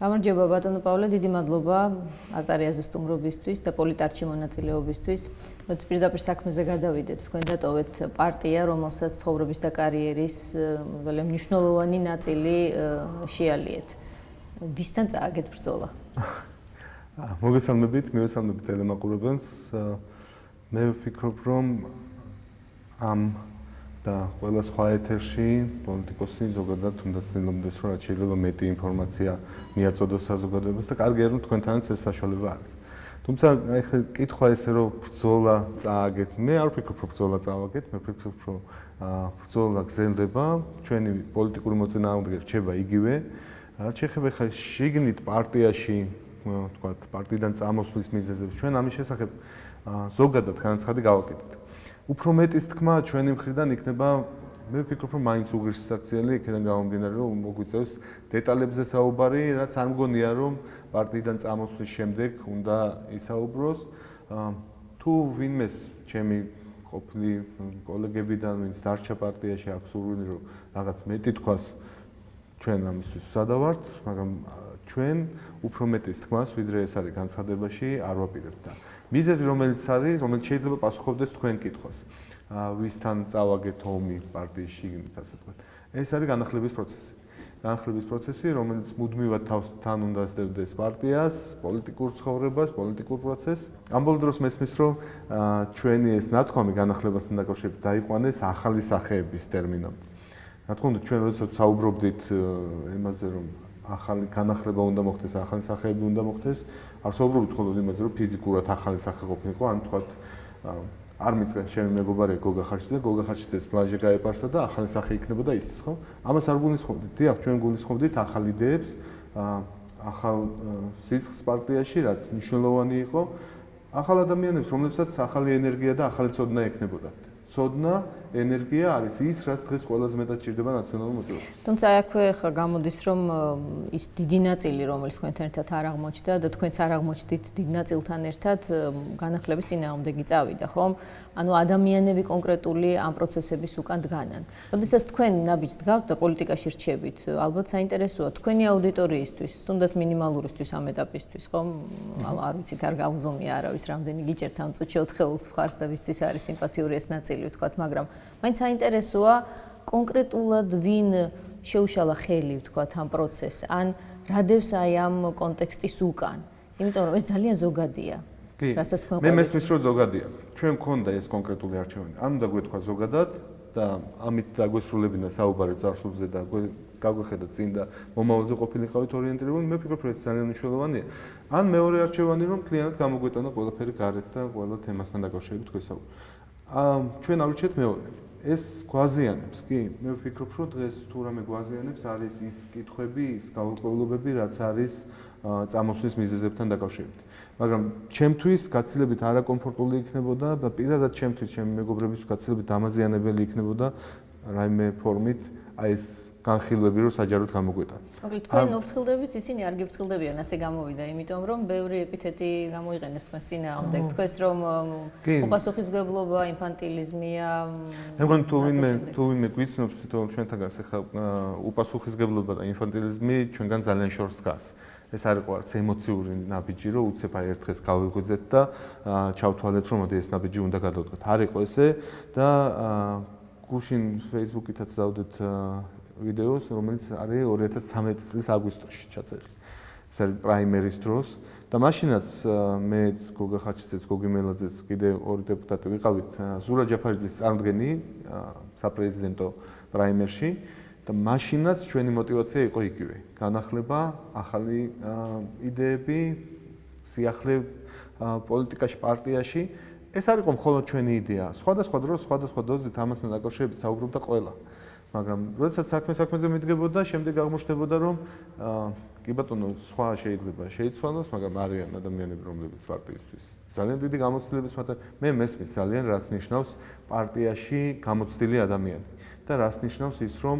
გამარჯობა ბატონო პავლე, დიდი მადლობა არტარიაზე სტუმრობისთვის და პოლიტარჩი მონაწილეობისთვის. პირდაპირ საქმეზე გადავიდეთ. თქვენ დატოვეთ პარტია, რომელსაც ცხოვრების და კარიერის მნიშვნელოვანი ნაწილი შეალიეთ. ვისთან წააგეთ ბრძოლა? მოგესალმებით, მივესალმებით ტელემაყურებელს. მე ვფიქრობ, რომ ამ და ყველა სხვა ეთერში პოლიტიკოსი ზოგადად უნდა ცდილობდეს, რომ რაც შეიძლება მეტი ინფორმაცია მიაწოდოს საზოგადოებას და კარგია რომ თქვენთანაც ეს საშუალება არის. თუმცა ეხლა კითხვა ესე რომ ბრძოლა წააგეთ, მე არ ვფიქრობ რომ ბრძოლა წავაგეთ, მე ვფიქრობ რომ ბრძოლა გრძელდება, ჩვენი პოლიტიკური მოწინააღმდეგე რჩება იგივე. რაც შეეხება ეხლა შიგნით პარტიაში, თქვათ, პარტიიდან წამოსვლის მიზეზებს, ჩვენ ამის შესახებ ზოგადად განაცხადი გავაკეთეთ. უფრო მეტის თქმა ჩვენი მხრიდან იქნება, მე ვფიქრობ, რომ მაინც უღირსაქციელი იქიდან გამომდინარე, რომ მოგვიწევს დეტალებზე საუბარი, რაც არ მგონია, რომ პარტიიდან წამოსვლის შემდეგ უნდა ისაუბროს. თუ ვინმეს ჩემი ყოფილი კოლეგებიდან, ვინც დარჩა პარტიაში, აქვს სურვილი, რომ რაღაც მეტი თქვას, ჩვენ ამისთვის ვსადავართ, მაგრამ ჩვენ უფრო მეტის თქმას, ვიდრე ეს არის განცხადებაში, არ ვაპირებთ. მიზეზი რომელიც არის, რომელიც შეიძლება პასუხობდეს თქვენ კითხვას. ვისთან წავაგეთ ომი პარტიის შიგნით, ასე ვთქვათ. ეს არის განახლების პროცესი. განახლების პროცესი, რომელიც მუდმივად თან უნდა ასდევდეს პარტიას, პოლიტიკურ ცხოვრებას, პოლიტიკურ პროცესს. ამ ბოლო დროს მესმის, რომ ჩვენი ეს ნათქვამი განახლებასთან დაკავშირებით დაიყვანეს ახალი სახეების ტერმინამდე. რა თქმა უნდა, ჩვენ როდესაც საუბრობდით იმაზე, რომ ახალი განახლება უნდა მოხდეს, ახალი სახეები უნდა მოხდეს, არ საუბრობთ მხოლოდ იმაზე, რომ ფიზიკურად ახალი სახე ყოფილიყო, ან თქვათ არ მიწევს ჩემი მეგობარი გოგა ხარშიძე, გოგა ხარშიძეს პლაჟე გაეპარსა და ახალი სახე იქნებოდა ის, ხო? ამას არ გულისხმობდით. დიახ, ჩვენ გულისხმობდით ახალ იდეებს, ახალ სისხლს პარტიაში, რაც მნიშვნელოვანი იყო, ახალ ადამიანებს, რომლებსაც ახალი ენერგია და ახალი ცოდნა ექნებოდათ. ცოდნა, ენერგია არის ის, რაც დღეს ყველაზე მეტად ჭირდება ნაციონალურ მოძრაობას. თუმცა აქვე ხა გამოდის, რომ ის დიდი ნაწილი, რომელიც თქვენთან ერთად არ აღმოჩნდა და თქვენც არ აღმოჩნდით დიდ ნაწილთან ერთად, განახლების წინააღმდეგი წავიდა, ხომ? ანუ ადამიანები კონკრეტული ამ პროცესების უკან დგანან. როდესაც თქვენ ნაბიჯს დგავთ და პოლიტიკაში რჩებით, ალბათ საინტერესოა თქვენი აუდიტორიისთვის, თუნდაც მინიმალურისთვის ამ ეტაპისთვის, ხომ? არ ვიცით, არ გავზომია არავის, რამდენი გიჭერთ ამ წუთში 4-ს მხარს და ვისთვის არის სიმპათიური ეს ნაწილი, ვთქვათ, მაგრამ მაინც საინტერესოა კონკრეტულად ვინ შეუშალა ხელი, ვთქვათ, ამ პროცესს, ან რადევს აი ამ კონტექსტის უკან. იმიტომ რომ ეს ძალიან ზოგადია. რასაც თქვენ მე მესმის რომ ზოგადია. ჩვენ მქონდა ეს კონკრეტული არჩევანი. ან უნდა გვეთქვა ზოგადად და ამით დაგვესრულებინა საუბარი წარსულზე და გაგვეხედა წინ და მომავალზე ყოფილიყავით ორიენტირებული, მე ვფიქრობ, რომ ეს ძალიან მნიშვნელოვანია. ან მეორე არჩევანი რომ მთლიანად გამოგვეტანა ყველაფერი გარეთ და ყველა თემასთან დაკავშირებით გვესაუბრა. ჩვენ ავრჩეთ მეორე. ეს გვაზიანებს, კი, მე ვფიქრობ, რომ დღეს თუ რამე გვაზიანებს არის ის კითხვები, ის გაურკვევლობები, რაც არის წამოსვლის მიზეზებთან დაკავშირებით. მაგრამ ჩემთვის გაცილებით არაკომფორტული იქნებოდა და პირადად ჩემთვის, ჩემი მეგობრებისთვის გაცილებით დამაზიანებელი იქნებოდა რაიმე ფორმით აი ეს განხილვები რო საჯაროდ გამოგვეტანა. მოკლედ თქვენ მოფრთხილდებით, ისინი არ გიფრთხილდებიან, ასე გამოვიდა, იმიტომ რომ ბევრი ეპითეტი გამოიყენეს თქვენს წინააღმდეგ. თქვენს რომ უპასუხისმგებლობა, ინფანტილიზმია. მე მგონი თუ ვინმე გვიცნობს თვითონ ჩვენთანგანს ახლა უპასუხისმგებლობა და ინფანტილიზმი ჩვენგან ძალიან შორს დგას. ეს არის ყوارც ემოციური ნაბიჯი, რომ უცებ აი ერთ დღეს გავიღვიძეთ და ჩავთვალეთ, რომ მოდი ეს ნაბიჯი უნდა გადავდგათ. არ იყო ესე და გუშინ Facebook-ითაც დავდეთ ვიდეოს, რომელიც არის 2013 წლის აგვისტოში ჩაწერილი. ეს არის პრაიმერის დროს და მაშინაც მეც გოგა ხარშიძეც, გოგი მელაძეც, კიდე ორი დეპუტატი ვიყავით ზურა ჯაფარიძის წარმოდგენი საპრეზიდენტო პრაიმერში და მაშინაც ჩვენი мотиваცია იყო იგივე. განახლება, ახალი იდეები, სიახლე პოლიტიკაში, პარტიაში. ეს არ იყო მხოლოდ ჩვენი იდეა. სხვადასხვა დროს, სხვადასხვა დოზით ამასთან დაკავშირებით საუბრობდა ყველა. მაგრამ როდესაც საქმეზე მიდგებოდა, შემდეგ აღმოჩნდებოდა, რომ კი ბატონო, სხვა შეიძლება შეიცვალოს, მაგრამ არიან ადამიანები, რომლებიც პარტიისთვის ძალიან დიდი გამოცდილების მქონე. მე მესმის ძალიან რაც ნიშნავს პარტიაში გამოცდილი ადამიანი და რაც ნიშნავს ის, რომ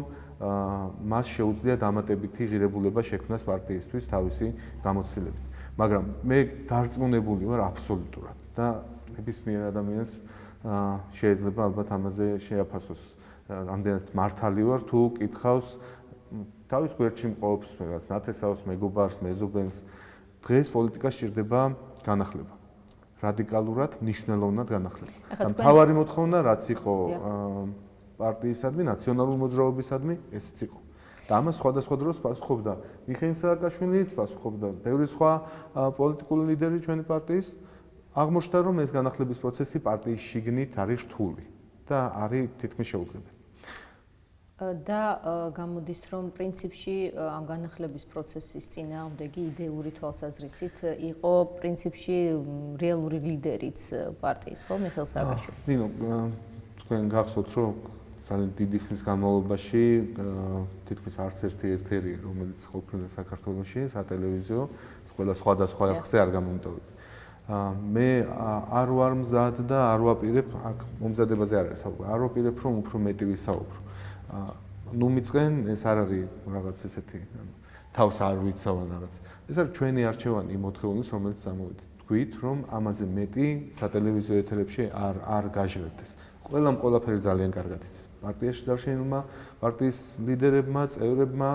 მას შეუძლია დამატებითი ღირებულება შექმნას პარტიისთვის თავისი გამოცდილებით. მაგრამ მე დარწმუნებული ვარ აბსოლუტურად და ნებისმიერ ადამიანს შეიძლება ალბათ ამაზე შეაფასოს. ამდენად მართალი ვარ თუ კითხავს თავის გვერდში მყოფს, რაღაც ნათესავს, მეგობარს, მეზობელს. დღეს პოლიტიკა სჭირდება განახლება. რადიკალურად, მნიშვნელოვნად განახლება. მთავარი მოთხოვნა რაც იყო პარტიისადმი, ნაციონალური მოძრაობისადმი, ესეც იყო. და ამას სხვადასხვა დროს პასუხობდა მიხეილ სააკაშვილიც, პასუხობდა ბევრი სხვა პოლიტიკური ლიდერი ჩვენი პარტიის. აღმოჩნდა რომ ეს განახლების პროცესი პარტიის შიგნით არის რთული და არის თითქმის შეუძლებელი. და გამოდის რომ პრინციპში ამ განახლების პროცესის წინააღმდეგი იდეური თვალსაზრისით იყო პრინციპში რეალური ლიდერიც პარტიის, ხო, მიხეილ სააკაშვილი? ნინო, თქვენ გახსოვთ რომ ძალიან დიდი ხნის განმავლობაში თითქმის არც ერთი ეთერი რომელიც ყოფილა საქართველოში სატელევიზიო ყველა სხვადასხვა ხზე არ გამომტოვებია. მე არ ვარ მზად და არ ვაპირებ აქ მომზადებაზე არ არის საუბარი. არ ვაპირებ რომ უფრო მეტი ვისაუბრო. ნუ მიწყენ ეს არ არის რაღაც ესეთი თავს არ ვიცავენ რაღაც. ეს არის ჩვენი არჩევანი მოთხოვნის რომელიც წამოვიდა. თქვით რომ ამაზე მეტი სატელევიზიო ეთერებში არ გაჟღერდეს. ყველამ ყველაფერი ძალიან კარგად იცის. პარტიაში დარჩენილმა, პარტიის ლიდერებმა, წევრებმა,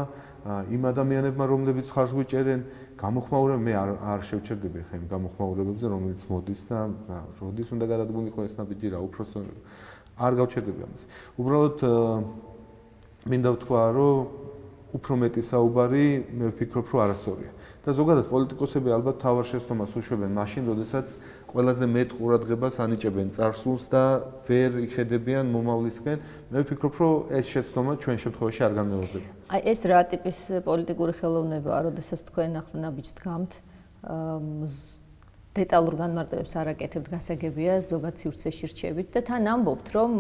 იმ ადამიანებმა, რომლებიც ხარს გვიჭერენ, გამოხმაურებენ, მე არ შევჩერდები ხა იმ გამოხმაურებებზე, რომელიც მოდის და როდის უნდა გადადგმულიყო ეს ნაბიჯი რა, უბრალოდ არ გავჩერდები ამას. უბრალოდ მინდა ვთქვა, რომ უფრო მეტი საუბარი მე ვფიქრობ, რომ არასწორია. და ზოგადად პოლიტიკოსები ალბათ თავარ შეცდომას უშვებენ მაშინ, როდესაც ყველაზე მეტ ყურადღებას ანიჭებენ წარსულს და ვერ იხედებიან მომავლისკენ. მე ვფიქრობ, რომ ეს შეცდომა ჩვენ შემთხვევაში არ განმეორდება. აი ეს რა ტიპის პოლიტიკური ხელოვნებაა, როდესაც თქვენ ახლა ნაბიჯს დგამთ, დეტალურ განმარტებებს არ აკეთებთ, გასაგებია, ზოგად სივრცეში რჩებით და თან ამბობთ, რომ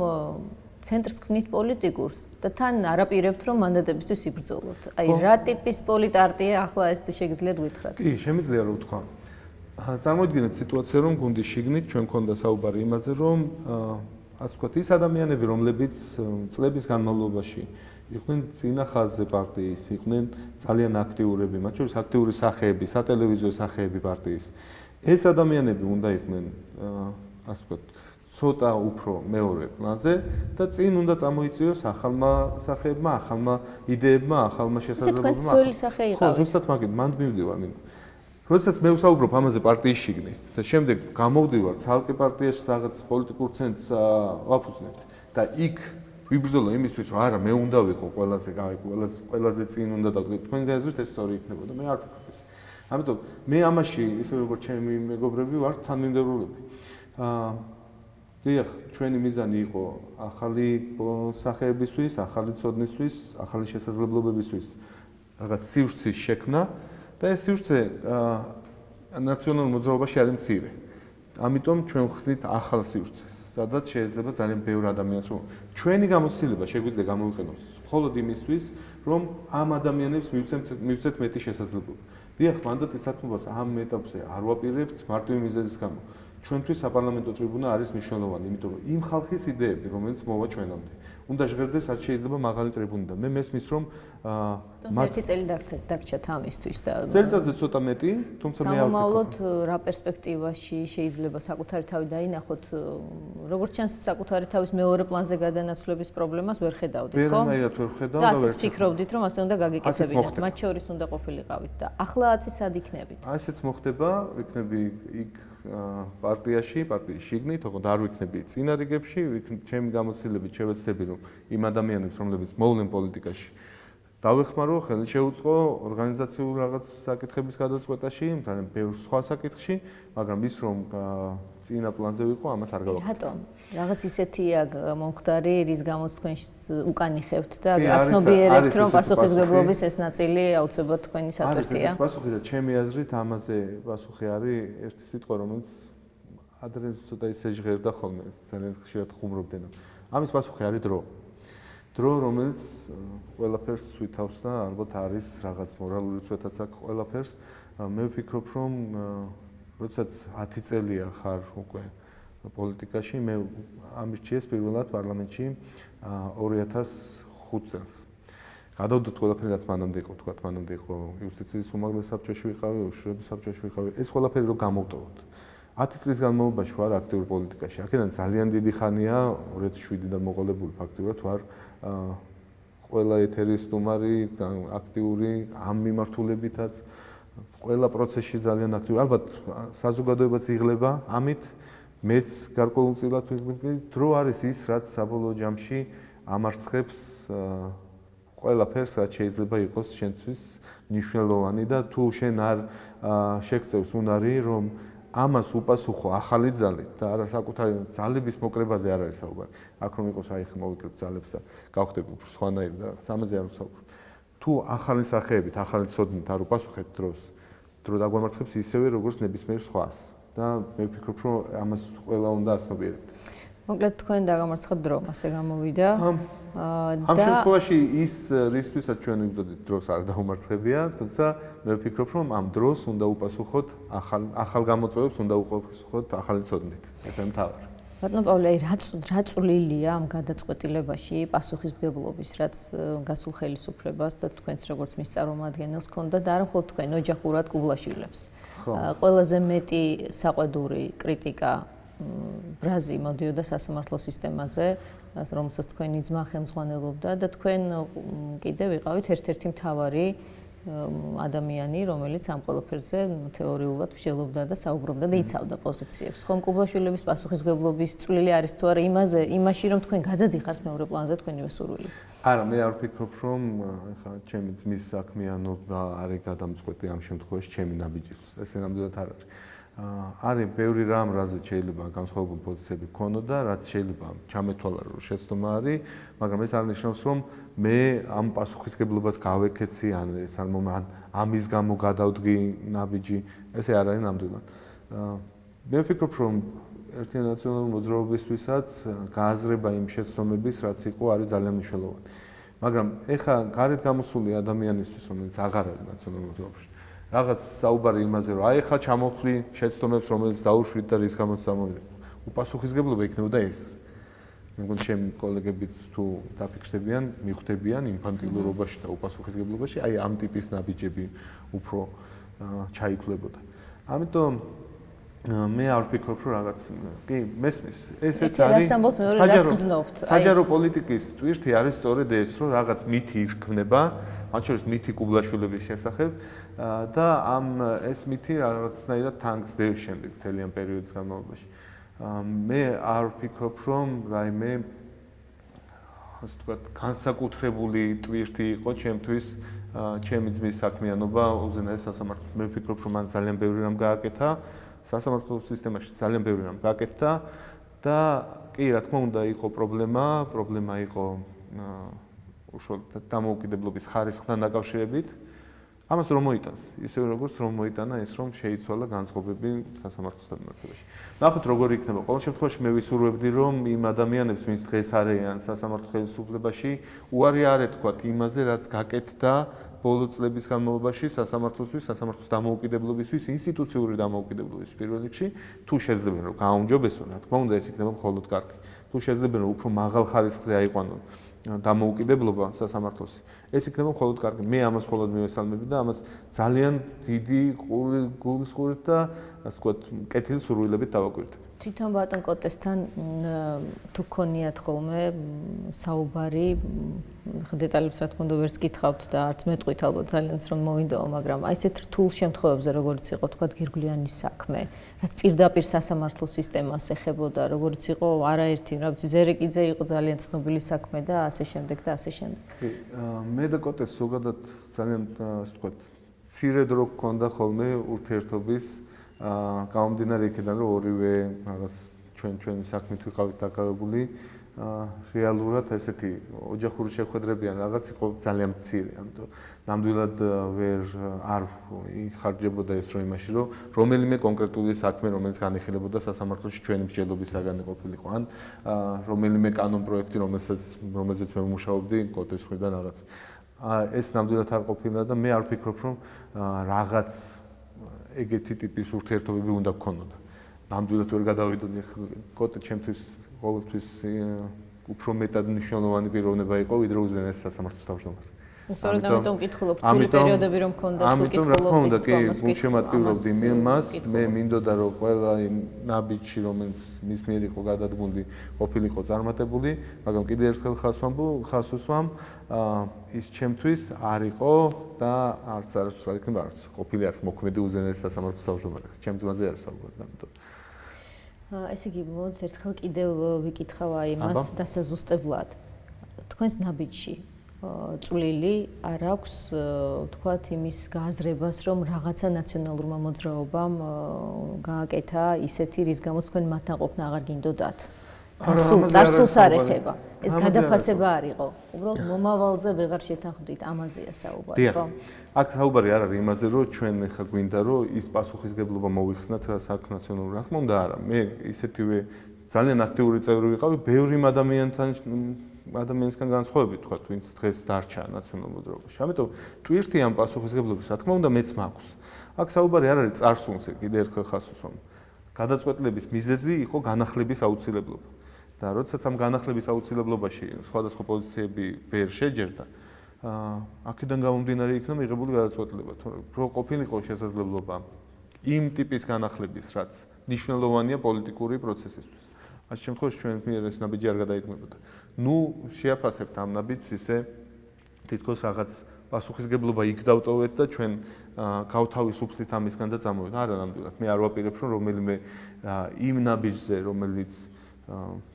ცენტრს ქმნით პოლიტიკურს და თან არაპირებთ, რომ მანდატებისთვის იბრძოლოთ. აი რა ტიპის პოლიტარტია ახლა ეს თუ შეგიძლიათ გითხრათ? კი, შემიძლია რომ ვთქვა. წარმოიდგინეთ სიტუაცია, რომ გუნდის შიგნით ჩვენ გქონდა საუბარი იმაზე, რომ ასე ვთქვათ, ის ადამიანები, რომლებიც წლების განმავლობაში იყვნენ წინა ხაზზე პარტიის, იყვნენ ძალიან აქტიურები, მათ შორის აქტიური სახეები, სატელევიზიო სახეები პარტიის. ეს ადამიანები უნდა იყვნენ, ასე ვთქვათ, ცოტა უფრო მეორე პლანზე და წინ უნდა წამოიწიოს ახალმა სახეებმა, ახალმა იდეებმა, ახალმა შესაძლებლობებმა. ეს თქვენს ძველი სახე იყო. ხო, ზუსტად მაგით, მანდ მივდივარ მინდა. როდესაც მე ვსაუბრობ ამაზე პარტიის შიგნით და შემდეგ გამოვდივარ ცალკე პარტიაში რაღაც პოლიტიკურ ცენტრს ვაფუძნებთ და იქ ვიბრძოლო იმისთვის, რომ არა, მე უნდა ვიყო ყველაზე წინ უნდა დავდგე. თქვენ აზრით ეს სწორი იქნებოდა, მე არ ვფიქრობ ეს. ამიტომ მე ამაში ისე როგორც ჩემი მეგობრები ვარ თანმიმდევრულები. დიახ, ჩვენი მიზანი იყო ახალი სახეებისთვის, ახალი ცოდნისთვის, ახალი შესაძლებლობებისთვის რაღაც სივრცის შექმნა და ეს სივრცე ნაციონალურ მოძრაობაში არის მცირე. ამიტომ ჩვენ ვხსნით ახალ სივრცეს, სადაც შეიძლება ძალიან ბევრი ადამიანს რომ ჩვენი გამოცდილება შეგვიძლია გამოვიყენოს მხოლოდ იმისთვის, რომ ამ ადამიანებს მივცეთ მეტი შესაძლებლობა. დიახ, მანდატის სათმობას ამ ეტაპზე არ ვაპირებთ მარტივი მიზეზის გამო. ჩვენთვის საპარლამენტო ტრიბუნა არის მნიშვნელოვანი, იმიტომ რომ იმ ხალხის იდეები, რომელიც მოვა ჩვენამდე, უნდა ჟღერდეს რაც შეიძლება მაღალი ტრიბუნიდან. მე მესმის რომ ერთი წელი დაგჭათ ამისთვის და წელიწადზე ცოტა მეტი, თუმცა მე არ სამომავლოდ რა პერსპექტივაში შეიძლება საკუთარი თავი დაინახოთ, როგორც ჩანს საკუთარი თავის მეორე პლანზე გადანაცვლების პრობლემას ვერ ხედავდით, ხო? ვერანაირად ვერ ხედავ და ასეც ფიქრობდით, რომ ასე უნდა გაგიკეთებინათ, მათ შორის უნდა ყოფილიყავით და ახლა აცი სად იქნებით? ასეც მოხდება, ვიქნები იქ პარტიაში, პარტიის შიგნით, თქო და არ ვიქნები წინა რიგებში, ჩემი გამოცდილებით შევეცდები რომ იმ ადამიანებს, რომლებიც მოვლენ პოლიტიკაში, დავეხმარო, ხელი შეუწყო ორგანიზაციულ რაღაც საკითხების გადაწყვეტაში, ძალიან ბევრ სხვა საკითხში, მაგრამ ის რომ წინა პლანზე ვიყო, ამას არ გავაკეთე. რატომ? რაღაც ისეთია მომხდარი, რის გამოც თქვენ უკანიხებთ და აცნობიერებთ, რომ პასუხისმგებლობის ეს ნაწილი აუცილებლად თქვენი სატვირთია. არის ეს პასუხი და ჩემი აზრით ამაზე პასუხი არის ერთი სიტყვა, რომელიც ადრე ცოტა ისე ჟღერდა ხოლმე, ძალიან ხშირად ხუმრობდნენ. ამის პასუხი არის დრო. დრო, რომელიც ყველაფერს ცვითავს და ალბათ არის რაღაც მორალური ცვეთაც აქვს ყველაფერს. მე ვფიქრობ, რომ როდესაც 10 წელია ხარ უკვე პოლიტიკაში, მე ამირჩიეს პირველად პარლამენტში 2005 წელს. გადავდოთ ყველაფერი, რაც მანამდე იყო, თქვათ, მანამდე იყო იუსტიციის უმაღლეს საბჭოში ვიყავი, უშუალოდ საბჭოში ვიყავი. ეს ყველაფერი რო გამოვტოვოთ. 10 წლის განმავლობაში ვარ აქტიურ პოლიტიკაში. აქედან ძალიან დიდი ხანია 2007-დან მოყოლებული ფაქტიურად ვარ ყველა ეთერის სტუმარი, აქტიური ამ მიმართულებითაც, ყველა პროცესში ძალიან აქტიური. ალბათ საზოგადოებაც იღლება ამით, მეც გარკვეულწილად ვიგვიდი, დრო არის ის, რაც საბოლოო ჯამში ამარცხებს ყველაფერს, რაც შეიძლება იყოს შენთვის მნიშვნელოვანი და თუ შენ არ შეგწევს უნარი, რომ ამას უპასუხო ახალი ძალით და არა საკუთარი ძალების მოკრებაზე არ არის საუბარი. აქ რომ იყოს აი ხე მოვიკრებ ძალებს და გავხდები უფრო სხვანაირი და რაღაც ამაზე არ ვსაუბრობ. თუ ახალი სახეებით, ახალი ცოდნით არ უპასუხეთ დროს, დრო დაგვამარცხებს ისევე როგორც ნებისმიერ სხვას და მე ვფიქრობ, რომ ამას ყველა უნდა ასნობიერებდეს. მოკლედ თქვენ დაგამარცხეთ დრო, ასე გამოვიდა. ამ შემთხვევაში ის რისთვისაც ჩვენ ვიბრძოდით დროს არ დაუმარცხებია, თუმცა მე ვფიქრობ, რომ ამ დროს უნდა უპასუხოთ ახალ გამოწვევებს, უნდა უპასუხოთ ახალი ცოდნით. ესე მთავარი. ბატონო პავლე, რა წვლილია ამ გადაწყვეტილებაში პასუხისმგებლობის, რაც გასულ ხელისუფლებას და თქვენს როგორც მის წარმომადგენელს ჰქონდა და არა მხოლოდ თქვენ ოჯახურად კუბლაშვილებს. ყველაზე მეტი საყვედური კრიტიკა ბრაზი მოდიოდა სასამართლო სისტემაზე, რომელსაც თქვენი ძმა ხელმძღვანელობდა და თქვენ კიდევ ვიყავით ერთ-ერთი მთავარი ადამიანი, რომელიც ამ ყველაფერზე თეორიულად მსჯელობდა და საუბრობდა და იცავდა პოზიციებს. ხომ კუბლაშვილების პასუხისმგებლობის წვლილი არის თუ არა იმაში, რომ თქვენ გადადიხართ მეორე პლანზე თქვენივე სურვილი? არა, მე არ ვფიქრობ, რომ ხა ჩემი ძმის საქმიანობა არის გადამწყვეტი ამ შემთხვევაში ჩემი ნაბიჯის. ესე ნამდვილად არ არის. არის ბევრი რამ, რაზეც შეიძლება განსხვავებული პოზიციები გქონოდა და რაც შეიძლება ჩამეთვალა, რომ შეცდომა არის, მაგრამ ეს არ ნიშნავს, რომ მე ამ პასუხისმგებლობას გავეკეცი, ან ეს არ ამის გამო გადავდგი ნაბიჯი, ესე არ არის ნამდვილად. მე ვფიქრობ, რომ ერთიანი ნაციონალური მოძრაობისთვისაც გააზრება იმ შეცდომების, რაც იყო, არის ძალიან მნიშვნელოვანი. მაგრამ ეხა გარეთ გამოსული ადამიანისთვის, რომელიც აღარ არის ნაციონალურ მოძრაობაში, რაღაც საუბარი იმაზე, რომ აი ხა ჩამოვხვლი შეცდომებს, რომელიც დაუშვით და რის გამოც წამოვიდა. უპასუხისმგებლობა იქნებოდა ეს. მე მგონი ჩემი კოლეგებიც თუ დაფიქრდებიან, მიხვდებიან ინფანტილურობაში და უპასუხისმგებლობაში, აი ამ ტიპის ნაბიჯები უფრო ჩაითვლებოდა. ამიტომ მე არ ვფიქრობ, რომ რაღაც კი მესმის. ესეც არის საჯარო პოლიტიკის ტვირთი არის სწორედ ეს, რომ რაღაც მითი იქმნება, მათ შორის მითი კუბლაშვილების შესახებ და ეს მითი რაღაცნაირად თანგს დევს შემდეგ მთლიან პერიოდის განმავლობაში. მე არ ვფიქრობ, რომ რაიმე ასე ვთქვათ, განსაკუთრებული ტვირთი იყო ჩემთვის ჩემი ძმის საქმიანობა უზენაეს სასამართლოში. მე ვფიქრობ, რომ მან ძალიან ბევრი რამ გააკეთა სასამართლო სისტემაში, ძალიან ბევრი რამ გააკეთა და კი, რა თქმა უნდა, იყო პრობლემა იყო უშუალოდ დამოუკიდებლობის ხარისხთან დაკავშირებით. ამას რომ მოიტანს, ისე როგორც რომ მოიტანა ეს, რომ შეიცვალა განწყობები სასამართლოს დამმართველობაში. ნახოთ როგორ იქნება. ყოველ შემთხვევაში მე ვისურვებდი, რომ იმ ადამიანებს, ვინც დღეს არიან სასამართლო ხელისუფლებაში, უარი არ ეთქვათ იმაზე, რაც გაკეთდა ბოლო წლების განმავლობაში სასამართლოსთვის, სასამართლოს დამოუკიდებლობისთვის, ინსტიტუციური დამოუკიდებლობის პირველ რიგში, თუ შეძლებენ რომ გააუმჯობესონ, რა თქმა უნდა, ეს იქნება მხოლოდ კარგი. თუ შეძლებენ რომ უფრო მაღალ ხარისხზე აიყვანონ დამოუკიდებლობა სასამართლოსი, ეს იქნება მხოლოდ კარგი. მე ამას მხოლოდ მივესალმები და ამას ძალიან დიდი გულისხმობით და ასე ვთქვათ, კეთილი სურვილებით დავაკვირდები. თვითონ ბატონ კოტესთან თუ გქონიათ ხოლმე საუბარი, დეტალებს რა თქმა უნდა ვერც გითხავთ და არც მეტყვით ალბათ ძალიან რომ მოვიდაო, მაგრამ აი ესეთ რთულ შემთხვევებზე როგორც იყო თქვათ გირგვლიანის საქმე, რაც პირდაპირ სასამართლო სისტემას ეხებოდა, როგორც იყო არაერთი, რა ვიცი, ზერეკიძე იყო ძალიან ცნობილი საქმე და ასე შემდეგ და ასე შემდეგ. მე და კოტეს ზოგადად ძალიან ასე ვთქვათ, მცირე დრო გქონდა ხოლმე ურთიერთობის გამომდინარე იქიდან, რომ ორივე რაღაც ჩვენი საქმით ვიყავით დაკავებული, რეალურად ესეთი ოჯახური შეხვედრებიან რაღაც იყო ძალიან მცირე, ამიტომ ნამდვილად არ იხარჯებოდა ეს რო იმაში, რომ რომელიმე კონკრეტული საქმე, რომელიც განიხილებოდა სასამართლოში ჩვენი მსჯელობის საგანი ყოფილიყო, ან რომელიმე კანონ პროექტი, რომელზეც მე ვმუშაობდი კოტეს მხრიდან რაღაც. ეს ნამდვილად არ ყოფილა და მე არ ვფიქრობ, რომ რაღაც ეგეთი ტიპის ურთიერთობები უნდა გქონოდა. ნამდვილად ვერ გადავიდოდი კოტე ჩემთვის ყოველთვის უფრო მეტად მნიშვნელოვანი პიროვნება იყო, ვიდრე უზენაეს სასამართლოს თავმჯდომარე. სწორედ ამიტომ ვკითხულობ, რთული პერიოდები რომ ქონდა, თუ ვკითხულობთ, კი, გულშემატკივრობდი მას, მე მინდოდა რომ ყველა იმ ნაბიჯში, რომელიც მის მიერ იყო გადადგმული, ყოფილიყო წარმატებული, მაგრამ კიდე ერთხელ ხას ვუსვამ, ის ჩემთვის არ იყო და არც არ იქნება არც ყოფილი არც მოქმედი უზენაესი სასამართლო თავმჯდომარე. ჩემ ძმაზე არ საუბრობ ამიტომ. ესე იგი, მოდით ერთხელ კიდევ ვიკითხავ აი მას დასაზუსტებლად. თქვენს ნაბიჯში წვლილი არ აქვს, თქვათ, იმის გააზრებას, რომ რაღაცა ნაციონალურმა მოძრაობამ გააკეთა ისეთი, რის გამოც თქვენ მათთან ყოფნა აღარ გინდოდათ. წარსულს არ ეხება. ეს გადაფასება არ იყო. უბრალოდ მომავალზე ვეღარ შეთანხმდით, ამაზეა საუბარი, ხო? აქ საუბარი არ არის იმაზე, რომ ჩვენ ხა გვინდა, რომ ის პასუხისგებლობა მოვიხსნათ, რაც აქ ნაციონალურ, რა თქმა უნდა, არა. მე ისეთივე ძალიან აქტიური წევრი ვიყავი, ბევრი ადამიანისგან განსხვავებით, თქვა, ვინც დღეს დარჩა ნაციონალურ მოძრაობაში. ამიტომ ტვირთი ამ პასუხისგებლობის, რა თქმა უნდა, მეც მაქვს. აქ საუბარი არ არის წარსულზე, კიდე ერთხელ ხას ვუსვამ. გადაწყვეტილების მიზეზი იყო განახლების აუცილებლობა. და როდესაც ამ განახლების აუცილებლობაში სხვადასხვა პოზიციები ვერ შეჯერდა, აქედან გამომდინარე იქნა მიღებული გადაწყვეტილება, რომ ყოფილიყო შესაძლებლობა იმ ტიპის განახლების, რაც მნიშვნელოვანია პოლიტიკური პროცესისთვის. ამ შემთხვევაში ჩვენ მიერ ეს ნაბიჯი არ გადაიდგმებოდა. ნუ შეაფასებთ ამ ნაბიჯს ისე თითქოს რაღაც პასუხისგებლობა იქ დავტოვეთ და ჩვენ გავთავისუფლდით ამისგან და წამოვიდეთ. არა, ნამდვილად, მე არ ვაპირებ, რომ რომელიმე იმ ნაბიჯზე, რომელიც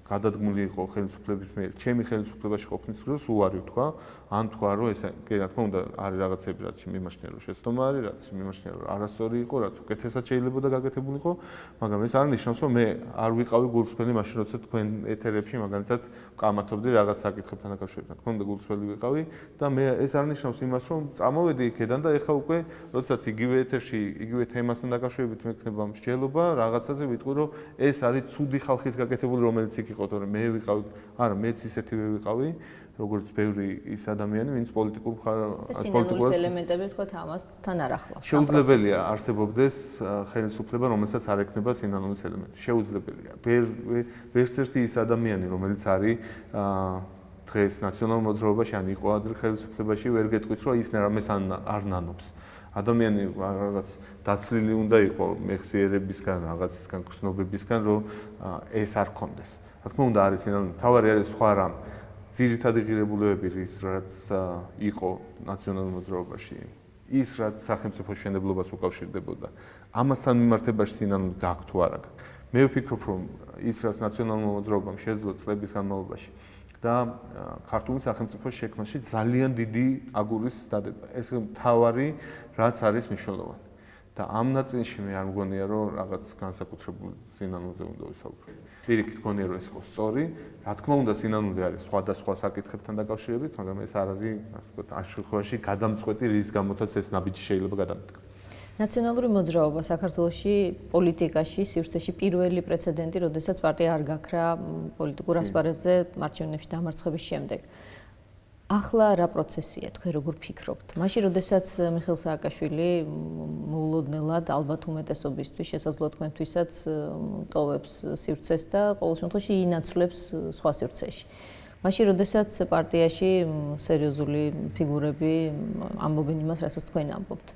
გადადგმული იყო ხელისუფლების მიერ, ჩემი ხელისუფლებაში ყოფნის დროს უარი ვთქვა, ან თქვა, რომ ეს კი რა თქმა უნდა არის რაღაცები, რაც მიმაჩნია, რომ შეცდომა არის, რაც მიმაჩნია, რომ არასწორი იყო, რაც უკეთესად შეიძლებოდა გაკეთებულიყო, მაგრამ ეს არ ნიშნავს, რომ მე არ ვიყავი გულწრფელი მაშინ, როცა თქვენ ეთერებში მაგალითად ვკამათობდი რაღაც საკითხებთან დაკავშირებით. თქვენ და გულწრფელი ვიყავი და მე ეს არ ნიშნავს იმას, რომ წამოვედი იქედან და ეხლა უკვე როდესაც იგივე ეთერში, იგივე თემასთან დაკავშირებით მექნება მსჯელობა, რაღაცაზე ვიტყვი, რომ ეს არის ცუდი ხალხის გაკეთებული, რომელიც იქ იყო, თორემ მე ვიყავი, არა, მეც ისეთივე ვიყავი, როგორც ბევრი ის ადამიანი, ვინც პოლიტიკურ ელემენტები თქვათ ამასთან არ ახლავს. შეუძლებელია არსებობდეს ხელისუფლება, რომელსაც არ ექნება სინანულის ელემენტი. შეუძლებელია. ვერც ერთი ის ადამიანი, რომელიც არის დღეს ნაციონალურ მოძრაობაში ან იყო ადრე ხელისუფლებაში, ვერ გეტყვით, რომ ის რამეს არ ნანობს. ადამიანი რაღაც დაცლილი უნდა იყო მეხსიერებისგან, რაღაცისგან, გრძნობებისგან, რომ ეს არ ქონდეს. რა თქმა უნდა, არის თავარი არის სხვა რამ. ძირითადი ღირებულებები ის რაც იყო ნაციონალურ მოძრაობაში, ის რაც სახელმწიფო მშენებლობას უკავშირდებოდა. ამასთან მიმართებაში სინანული გააქვთ თუ არა. მე ვფიქრობ, რომ ის რაც ნაციონალურ მოძრაობამ შეძლო წლების განმავლობაში და ქართული სახელმწიფოს შექმნაში ძალიან დიდი აგურის დადება. ეს თავარი რაც არის მნიშვნელოვანი. და ამ ნაწილში მე არ მგონია, რომ რაღაც განსაკუთრებულ სინანულზე უნდა ვისაუბრო. პირიქით გონია, რომ ეს იყო სწორი. რა თქმა უნდა, სინანული არის სხვადასხვა საკითხებთან დაკავშირებით, მაგრამ ეს არ არის, ასე ვთქვათ, ამ შემთხვევაში გადამწყვეტი, რის გამოთაც ეს ნაბიჯი შეიძლება გადამდგა. ნაციონალური მოძრაობა საქართველოში პოლიტიკაში სივრცეში პირველი პრეცედენტი, როდესაც პარტია არ გაქრა პოლიტიკურ ასპარეზზე არჩევნებში დამარცხების შემდეგ. ახლა რა პროცესია, თქვენ როგორ ფიქრობთ? მაშინ, როდესაც მიხეილ სააკაშვილი მოულოდნელად ალბათ უმეტესობისთვის, შესაძლოა თქვენთვისაც ტოვებს სივრცეს და ყოველ შემთხვევაში ინაცვლებს სხვა სივრცეში. მაშინ, როდესაც პარტიაში სერიოზული ფიგურები ამბობენ იმას, რასაც თქვენ ამბობთ.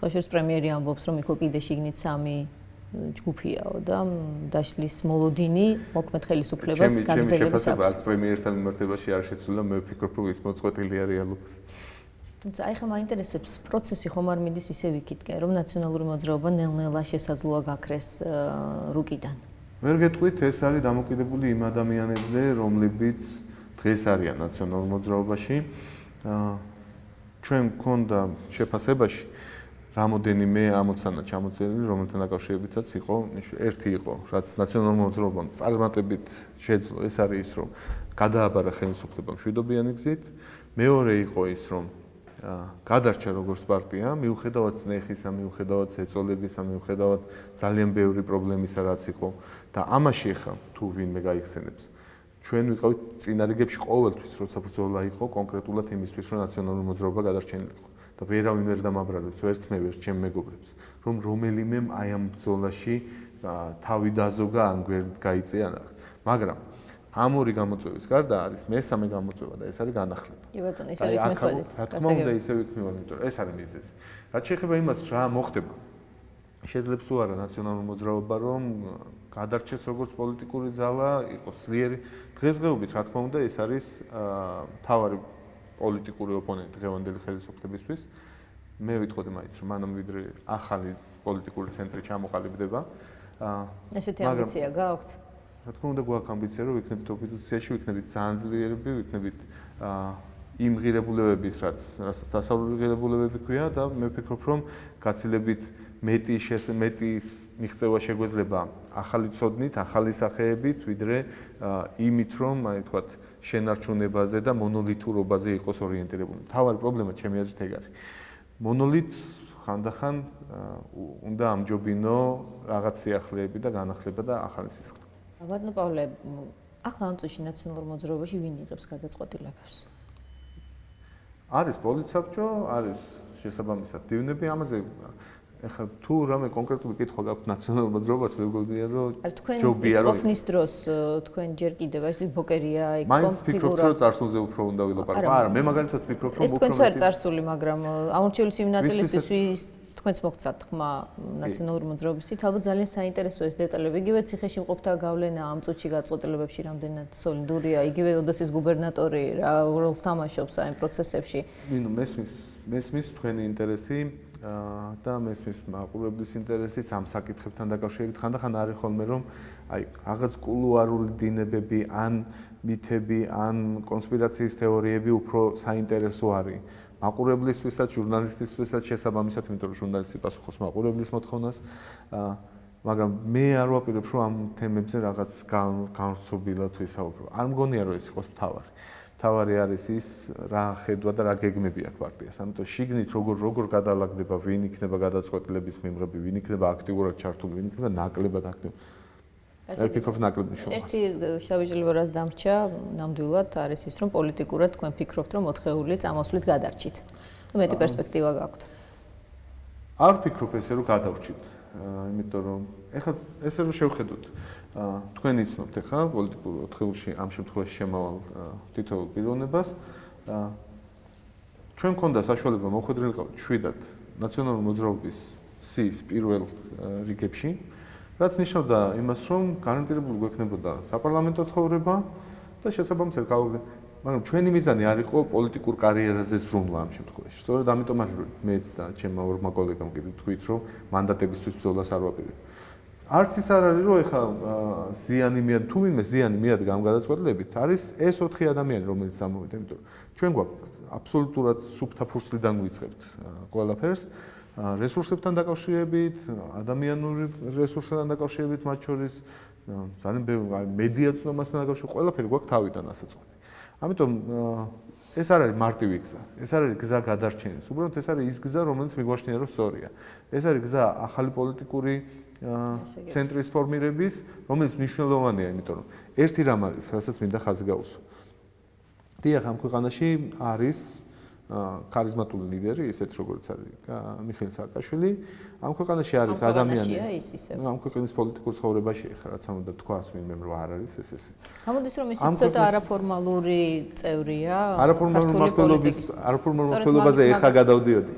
სხვა შორის პრემიერი ამბობს, რომ იქ კიდე შიგნით 3 ჯგუფიაო და დაშლის მოლოდინი მოქმედ ხელისუფლებას გაგრძელებს. ჩემი შეფასება არც პრემიერთან მიმართებაში არ შეცვლილა, მე ვფიქრობ, რომ ის მოწყვეტილია რეალობას. თუმცა აი ხა მაინტერესებს პროცესი ხომ არ მიდის ისე ვიკითხე, რომ ნაციონალური მოძრაობა ნელ-ნელა შესაძლოა გაქრეს რუკიდან. ვერ გეტყვით, ეს არის დამოკიდებული იმ ადამიანებზე, რომლებიც დღეს არიან ნაციონალურ მოძრაობაში. ჩვენ გქონდა შეფასებაში რამოდენიმე ამოცანა ჩამოწერილი, რომელთან დაკავშირებითაც იყო, ერთი იყო, რაც ნაციონალურ მოძრაობამ წარმატებით შეძლო, ეს არის ის, რომ გადააბარა ხელისუფლება მშვიდობიანი გზით. მეორე იყო ის, რომ გადარჩა როგორც პარტია, მიუხედავად წნეხისა, მიუხედავად ეწოლებისა, მიუხედავად ძალიან ბევრი პრობლემისა, რაც იყო და ამაში ხა თუ ვინმე გაიხსენებს. ჩვენ ვიყავით წინარიგებში ყოველთვის, როცა ბრძოლა იყო კონკრეტულად იმისთვის, რომ ნაციონალური მოძრაობა გადარჩენილიყო. და ვერავინ ვერ დამაბრალებს, ვერც მე, ვერც ჩემ მეგობრებს, რომ რომელიმემ აი ამ ბრძოლაში თავი დაზოგა ან გვერდით გაიწია. მაგრამ ამ ორი გამოწვევის გარდა არის მესამე გამოწვევა და ეს არის განახლება. კი ბატონო, ისე ვიქმნებით. რა თქმა უნდა, ისე ვიქმნებით, იმიტომ რომ ეს არის მიზეზი. რაც შეეხება იმას, რა მოხდება. შეიძლება თუ არა ნაციონალური მოძრაობა რომ გადარჩეს როგორც პოლიტიკური ძალა, იყოს ძლიერი. დღესდღეობით, რა თქმა უნდა, ეს არის მთავარი პოლიტიკური ოპონენტი დღევანდელი ხელისუფლებისთვის. მე ვიტყოდი მაინც რომ მანამ ვიდრე ახალი პოლიტიკური ცენტრი ჩამოყალიბდება. ესეთი ამბიცია გააქვთ? რა თქმა უნდა, გვაქვს ამბიცია, რომ ვიქნებით ოპოზიციაში, ვიქნებით ძალიან ძლიერები, ვიქნებით იმ ღირებულებების, რასაც დასავლური ღირებულებები ქვია და მე ვფიქრობ, რომ გაცილებით მეტი მიღწევა შეგვეძლება ახალი ცოდნით, ახალი სახეებით, ვიდრე იმით, რომ აი თქვათ შენარჩუნებაზე და მონოლითურობაზე იყოს ორიენტირებული. თავარი პრობლემა ჩემი აზრით ეგ არის. მონოლითს ხანდახან უნდა ამჯობინო რაღაც სიახლეები და განახლება და ახალი სისხლი. ბატონო პავლე, ახლა ამ წუთში ნაციონალურ მოძრაობაში ვინ იღებს გადაწყვეტილებებს? არის პოლიტსაბჭო, არის შესაბამისად დივნები, ამაზე ეხლა თუ რამე კონკრეტული კითხვა გაქვთ ნაციონალურ მოძრაობას, მეგონია რომ ჯობია რომ ყოფნის დროს თქვენ ჯერ კიდევ ეს ბოკერია იქ მაინც ფიქრობთ რომ წარსულზე უფრო უნდა ვილაპარაკო. არა, მე მაგალითად ვფიქრობ რომ ეს თქვენც არ წარსული, მაგრამ ამორჩევლის იმ ნაწილისთვის თქვენც მოგცათ ხმა ნაციონალური მოძრაობისით, ალბათ ძალიან საინტერესო ეს დეტალები. იგივე ციხეში მყოფთა გავლენა ამ წუთში გადაწყვეტილებებში რამდენად სოლიდურია, იგივე ოდესის გუბერნატორი რა როლს თამაშობს ამ პროცესებში. ნინო, მესმის თქვენი ინტერესი და მესმის მაყურებლის ინტერესიც ამ საკითხებთან დაკავშირებით ხანდახან არის ხოლმე რომ აი რაღაც კულუარული დინებები ან მითები ან კონსპირაციის თეორიები უფრო საინტერესო არის მაყურებლისთვისაც, ჟურნალისტისთვისაც შესაბამისად, იმიტომ რომ ჟურნალისტი პასუხობს მაყურებლის მოთხოვნას, მაგრამ მე არ ვაპირებ რომ ამ თემებზე რაღაც განვრცობილად ვისაუბრო. არ მგონია რომ ეს იყოს მთავარი. თავარი არის ის რა ხედვა და რა გეგმები აქვს პარტიას. ამიტომ შიგნით როგორ გადალაგდება, ვინ იქნება გადაწყვეტილების მიმღები, ვინ იქნება აქტიურად ჩართული, ვინ იქნება ნაკლებად აქტიური. ეს ფიქრობ ნაკლებ მნიშვნელოვანია. ერთი შევიძლებო რაც დამრჩა, ნამდვილად არის ის, რომ პოლიტიკურად თქვენ ფიქრობთ, რომ 4-ეული წამოსვლით გადარჩით. მეტი პერსპექტივა გაქვთ. არ ფიქრობ ესე რომ გადავრჩით. იმიტომ რომ ეხლა ესე რომ შევხედოთ თქვენ იცნობთ ახლა პოლიტიკურ 4-ში ამ შემთხვევაში შემავალ თითოეულ პიროვნებას ჩვენ მქონდა საშუალება მოხვედრილიყავით 7-ად ნაციონალური მოძრაობის სიის პირველ რიგებში, რაც ნიშნავდა იმას, რომ გარანტირებული გვექნებოდა საპარლამენტო ცხოვრება და შესაბამისად მაგრამ ჩვენი მიზანი არ იყო პოლიტიკურ კარიერაზე ზრუნვა ამ შემთხვევაში. სწორედ ამიტომ არის რომ მეც და ჩემმა ორმა კოლეგამ კიდევ თქვით, რომ მანდატებისთვის ბრძოლას არ ვაპირებ. არც ის არ არის რომ ეხლა ზიანი მიად თუ ვინმე ზიანი მიადგა ამ გადაწყვეტილებით არის ეს 4 ადამიანი რომელიც ამოვიდა, იმიტომ რომ ჩვენ გვაქვს აბსოლუტურად სუფთა ფურცლიდან ვიწყებთ ყველაფერს რესურსებთან დაკავშირებით, ადამიანური რესურსებთან დაკავშირებით, მათ შორის ძალიან ბევრი მედია ცნობასთან დაკავშირებით, ყველაფერი გვაქვს თავიდან ასაწყობი. ამიტომ ეს არ არის მარტივი გზა, ეს არ არის გზა გადარჩენის, უბრალოდ ეს არის ის გზა, რომელიც მიგვაჩნია რომ სწორია. ეს არის გზა ახალი პოლიტიკური ცენტრის ფორმირების, რომელიც მნიშვნელოვანია, იმიტომ რომ ერთი რამ არის, რასაც მინდა ხაზი გაუსვა. დიახ, ამ ქვეყანაში არის ქარიზმატული ლიდერი, ისეთ როგორც არის მიხეილ სააკაშვილი. ამ ქვეყანაში არის ადამიანი. ამ ქვეყნის პოლიტიკურ ცხოვრებაში ხა რაც ამ უნდა თქვას, ვინმე რომ არ არის ეს. გამოდის რომ ის ცოტა არაფორმალური წევრია. არაფორმალური მმართველობაზე ეხა გადავდიოდი.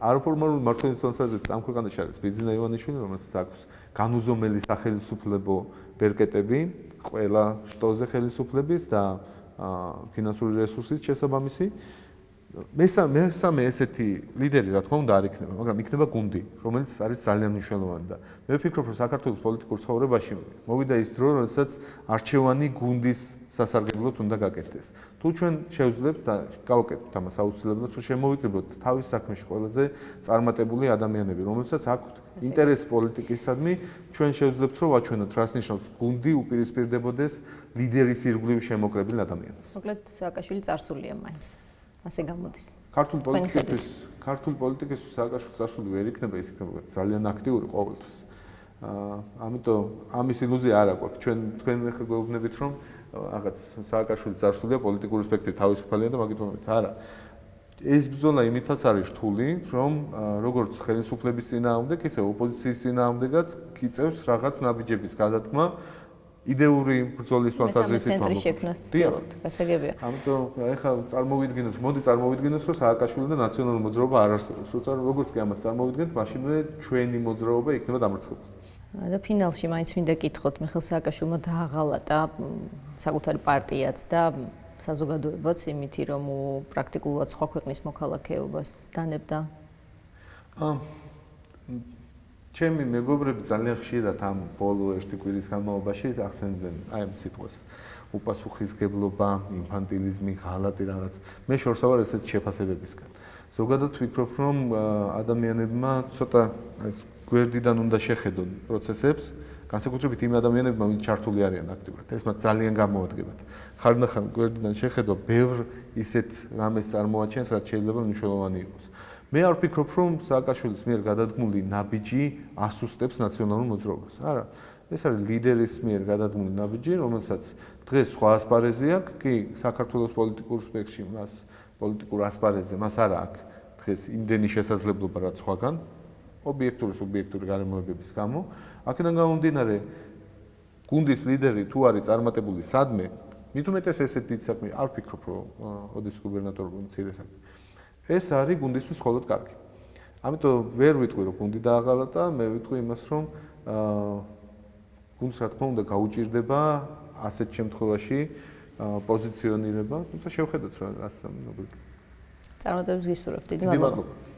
არაფორმალური მმართველობის კონსერვატორს ამ ქვეყანაში არის ბიძინა ივანიშვილი, რომელსაც აქვს განუზომელი სახელმწიფო ბერკეტები, ყველა შტოზე ხელისუფლების და ფინანსური რესურსის შესაბამისი. მესამე ესეთი ლიდერი რა თქმა უნდა არ იქნება, მაგრამ იქნება გუნდი, რომელიც არის ძალიან მნიშვნელოვანი და მე ვფიქრობ, რომ საქართველოს პოლიტიკურ ცხოვრებაში მოვიდა ის დრო, როდესაც არჩევანი გუნდის სასარგებლოდ უნდა გაკეთდეს. თუ ჩვენ შევძლებთ და გავაკეთებთ ამას აუცილებლად, რომ შემოვიკრიბოთ თავის საქმეში ყველაზე წარმატებული ადამიანები, რომელსაც აქვთ ინტერესი პოლიტიკისადმი, ჩვენ შევძლებთ, რომ ვაჩვენოთ, რას ნიშნავს გუნდი უპირისპირდებოდეს ლიდერის ირგვლივ შემოკრებილ ადამიანებს. მოკლედ სააკაშვილი წარსულია მაინც. ასე გამოდის. ქართულ პოლიტიკისთვის სააკაშვილი წარსული ვერ იქნება, ის იქნება ძალიან აქტიური ყოველთვის. ამიტომ ამის ილუზია არ აქვს. თქვენ ახლა გვეუბნებით, რომ რაღაც სააკაშვილი წარსულია პოლიტიკური სპექტრი თავისუფალია და მაგით ვამბობთ. არა. ეს ბრძოლა იმითაც არის რთული, რომ როგორც ხელისუფლების წინააღმდეგ, ისე ოპოზიციის წინააღმდეგაც გიწევს რაღაც ნაბიჯების გადადგმა იდეური ბრძოლის თვალსაზრისით ცენტრი შექმნას ცდილობთ, გასაგებია. ამიტომ ეხლა წარმოვიდგინოთ, მოდი წარმოვიდგინოთ, რომ სააკაშვილი და ნაციონალური მოძრაობა არ არსებობს. როგორც კი ამას წარმოვიდგინოთ, მაშინვე ჩვენი მოძრაობა იქნება დამარცხებული. და ფინალში მაინც მინდა კითხოთ, მიხეილ სააკაშვილმა დააღალატა საკუთარი პარტიაც და საზოგადოებაც იმითი, რომ პრაქტიკულად სხვა ქვეყნის მოქალაქეობას დანებდა. ჩემი მეგობრები ძალიან ხშირად ამ ბოლო ერთი კვირის განმავლობაში ახსენებენ აი ამ სიტყვას უპასუხისგებლობა, ინფანტილიზმი, ღალატი რაღაც. მე შორს ავარ ესეთ შეფასებებისგან. ზოგადად ვფიქრობ, რომ ადამიანებმა ცოტა გვერდიდან უნდა შეხედონ პროცესებს, განსაკუთრებით იმ ადამიანებმა, ვინც ჩართული არიან აქტიურად. ეს მათ ძალიან გამოადგებათ. ხანდახან გვერდიდან შეხედვა ბევრ ისეთ რამეს წარმოაჩენს, რაც შეიძლება მნიშვნელოვანი იყოს. მე არ ვფიქრობ, რომ სააკაშვილის მიერ გადადგმული ნაბიჯი ასუსტებს ნაციონალურ მოძრაობას. არა, ეს არის ლიდერის მიერ გადადგმული ნაბიჯი, რომელსაც დღეს სხვა ასპარეზი აქვს, კი საქართველოს პოლიტიკურ სპექტრში მას პოლიტიკურ ასპარეზზე მას არ აქვს დღეს იმდენი შესაძლებლობა რაც სხვაგან, ობიექტური სუბიექტური გარემოებების გამო. აქედან გამომდინარე, გუნდის ლიდერი თუ არის წარმატებული სადმე, მით უმეტეს ესეთ დიდ საქმე არ ვფიქრობ, რომ ოდესის გუბერნატორი მცირე საქმე. ეს არის გუნდისთვის მხოლოდ კარგი. ამიტომ ვერ ვიტყვი, რომ გუნდი დააღალატა, მე ვიტყვი იმას, რომ გუნდს რა თქმა უნდა გაუჭირდება ასეთ შემთხვევაში პოზიციონირება, თუმცა შევხედოთ რა რას ამბობთ. წარმატებებს გისურვებთ. დიდი მადლობა.